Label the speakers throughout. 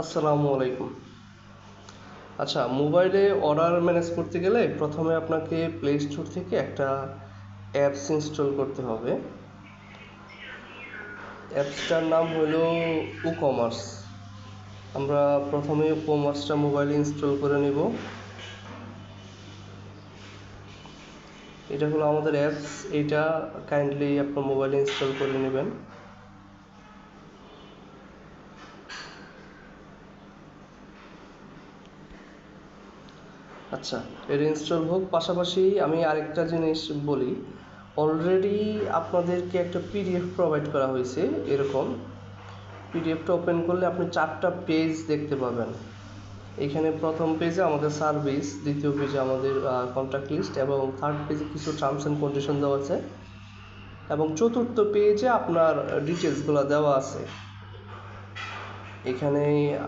Speaker 1: আসসালামু আলাইকুম। আচ্ছা, মোবাইলে অর্ডার ম্যানেজ করতে গেলে প্রথমে আপনাকে প্লে স্টোর থেকে একটা অ্যাপস ইনস্টল করতে হবে। অ্যাপসটার নাম হলো ই-কমার্স। আমরা প্রথমে ই-কমার্সটা মোবাইলে ইনস্টল করে নিব। এটা হলো আমাদের অ্যাপস। এটা কাইন্ডলি আপনার মোবাইলে ইনস্টল করে নেবেন। আচ্ছা, এটা ইনস্টল হোক, পাশাপাশি আমি আরেকটা জিনিস বলি। অলরেডি আপনাদেরকে একটা পিডিএফ প্রোভাইড করা হয়েছে। এরকম পিডিএফটা ওপেন করলে আপনি 4টা পেজ দেখতে পাবেন। এখানে প্রথম পেজে আমাদের সার্ভিস, দ্বিতীয় পেজে আমাদের কন্ট্যাক্ট লিস্ট এবং থার্ড পেজে কিছু টার্মস অ্যান্ড কন্ডিশন দেওয়া আছে এবং চতুর্থ পেজে আপনার ডিটেলসগুলো দেওয়া আছে। এখানে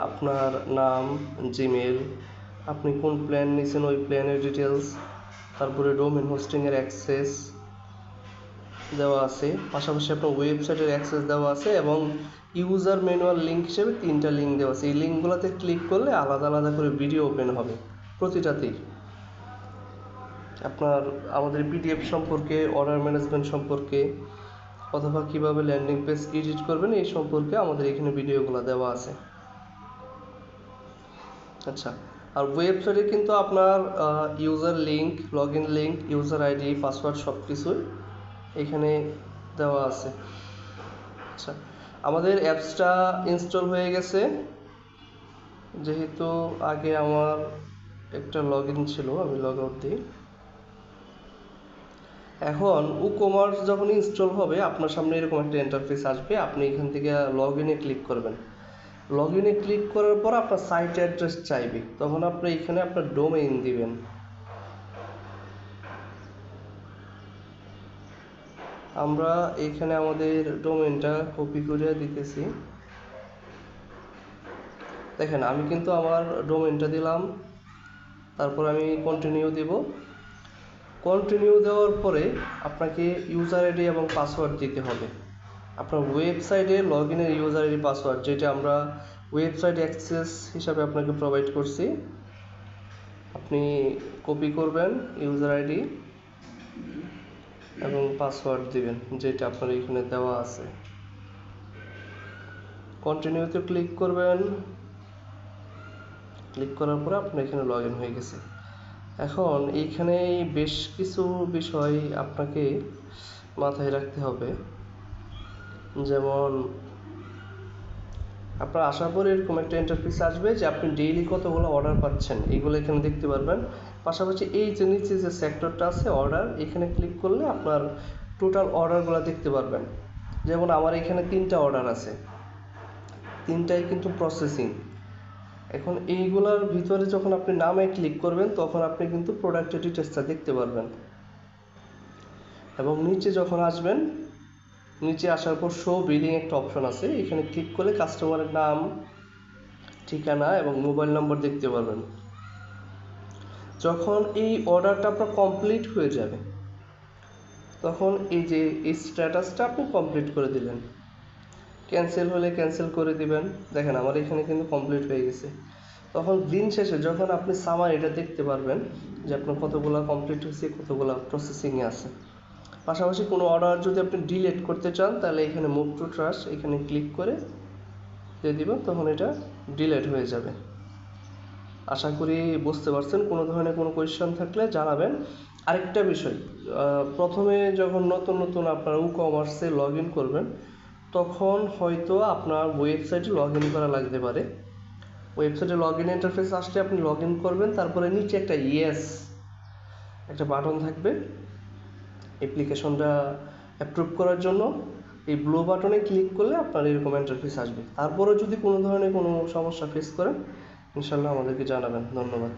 Speaker 1: আপনার নাম, জিমেল, আপনি কোন প্ল্যান নিয়েছেন ওই প্ল্যানের ডিটেলস, তারপরে ডোমেন হোস্টিংয়ের অ্যাক্সেস দেওয়া আছে, পাশাপাশি আপনার ওয়েবসাইটের অ্যাক্সেস দেওয়া আছে এবং ইউজার ম্যানুয়াল লিঙ্ক হিসেবে 3টা লিঙ্ক দেওয়া আছে। এই লিঙ্কগুলোতে ক্লিক করলে আলাদা আলাদা করে ভিডিও ওপেন হবে প্রতিটাতেই। আপনার আমাদের পিডিএফ সম্পর্কে, অর্ডার ম্যানেজমেন্ট সম্পর্কে, অথবা কীভাবে ল্যান্ডিং পেজ এডিট করবেন এই সম্পর্কে আমাদের এখানে ভিডিওগুলো দেওয়া আছে। আচ্ছা, আর ওয়েবসাইটে কিন্তু আপনার user link, log in link, user ID, password সব কিছুই এখানে দেওয়া আছে। আচ্ছা, আমাদের অ্যাপসটা ইনস্টল হয়ে গেছে। যেহেতু আগে আমার একটা লগ ইন ছিল, আমি লগ আউট দিই। এখন ই-কমার্স যখন ইনস্টল হবে আপনার সামনে এরকম একটা ইন্টারফেস আসবে। আপনি এখান থেকে লগ ইনে ক্লিক করবেন। লগ ইনে ক্লিক করার পর আপনার সাইট অ্যাড্রেস চাইবে, তখন আপনি এখানে আপনার ডোমেইন দিবেন। আমরা এখানে আমাদের ডোমেইনটা কপি করে দিতেছি। দেখেন, আমি কিন্তু আমার ডোমেইনটা দিলাম, তারপর আমি কন্টিনিউ দিব। কন্টিনিউ দেওয়ার পরে আপনাকে ইউজার আইডি এবং পাসওয়ার্ড দিতে হবে। আপনার ওয়েবসাইটে লগ ইনের ইউজার আইডি পাসওয়ার্ড, যেটা আমরা ওয়েবসাইট অ্যাক্সেস হিসাবে আপনাকে প্রোভাইড করছি, আপনি কপি করবেন ইউজার আইডি এবং পাসওয়ার্ড দিবেন যেটা আপনার এখানে দেওয়া আছে। কন্টিনিউতে ক্লিক করবেন। ক্লিক করার পরে আপনার এখানে লগ ইন হয়ে গেছে। এখন এইখানে বেশ কিছু বিষয় আপনাকে মাথায় রাখতে হবে। যেমন আপনার আসার পরে এরকম একটা ইন্টারফেস আসবে যে আপনি ডেইলি কতগুলো অর্ডার পাচ্ছেন এগুলো এখানে দেখতে পারবেন। পাশাপাশি এই যে নিচে যে সেক্টরটা আছে অর্ডার, এখানে ক্লিক করলে আপনার টোটাল অর্ডারগুলো দেখতে পারবেন। যেমন আমার এখানে 3টা অর্ডার আছে, 3টাই কিন্তু প্রসেসিং। এখন এইগুলার ভিতরে যখন আপনি নামে ক্লিক করবেন তখন আপনি কিন্তু প্রোডাক্টের ডিটেলসটা দেখতে পারবেন। এবং নিচে যখন আসবেন, নিচে আসার পর শো বিলিং একটা অপশন আছে, এখানে ক্লিক করলে কাস্টমারের নাম, ঠিকানা এবং মোবাইল নম্বর দেখতে পারবেন। যখন এই অর্ডারটা আপনার কমপ্লিট হয়ে যাবে তখন এই যে এই স্ট্যাটাসটা আপনি কমপ্লিট করে দিলেন। ক্যান্সেল হলে ক্যান্সেল করে দিবেন। দেখেন আমার এখানে কিন্তু কমপ্লিট হয়ে গেছে। তখন দিন শেষে যখন আপনি সামারিটা দেখতে পারবেন যে আপনার কতগুলো কমপ্লিট হয়েছে, কতগুলো প্রসেসিংয়ে আছে। পাশাপাশি কোনো অর্ডার যদি আপনি ডিলিট করতে চান তাহলে এখানে মুভ টু ট্রাশ এখানে ক্লিক করে দিয়ে দিবেন, তখন এটা ডিলিট হয়ে যাবে। আশা করি বুঝতে পারছেন। কোনো ধরনের কোনো কোয়েশ্চেন থাকলে জানাবেন। আরেকটা বিষয়, প্রথমে যখন নতুন নতুন আপনার ই-কমার্সে লগ ইন করবেন তখন হয়তো আপনার ওয়েবসাইটে লগ ইন করা লাগতে পারে। ওয়েবসাইটে লগ ইন ইন্টারফেস আসলে আপনি লগ ইন করবেন, তারপরে নিচে একটা ইয়েস একটা বাটন থাকবে অ্যাপ্লিকেশনটা অ্যাপ্রুভ করার জন্য। এই ব্লু বাটনে ক্লিক করলে আপনার এরকম ইন্টারফেস আসবে। তারপরেও যদি কোনো ধরনের কোনো সমস্যা ফেস করেন ইনশাল্লাহ আমাদেরকে জানাবেন। ধন্যবাদ।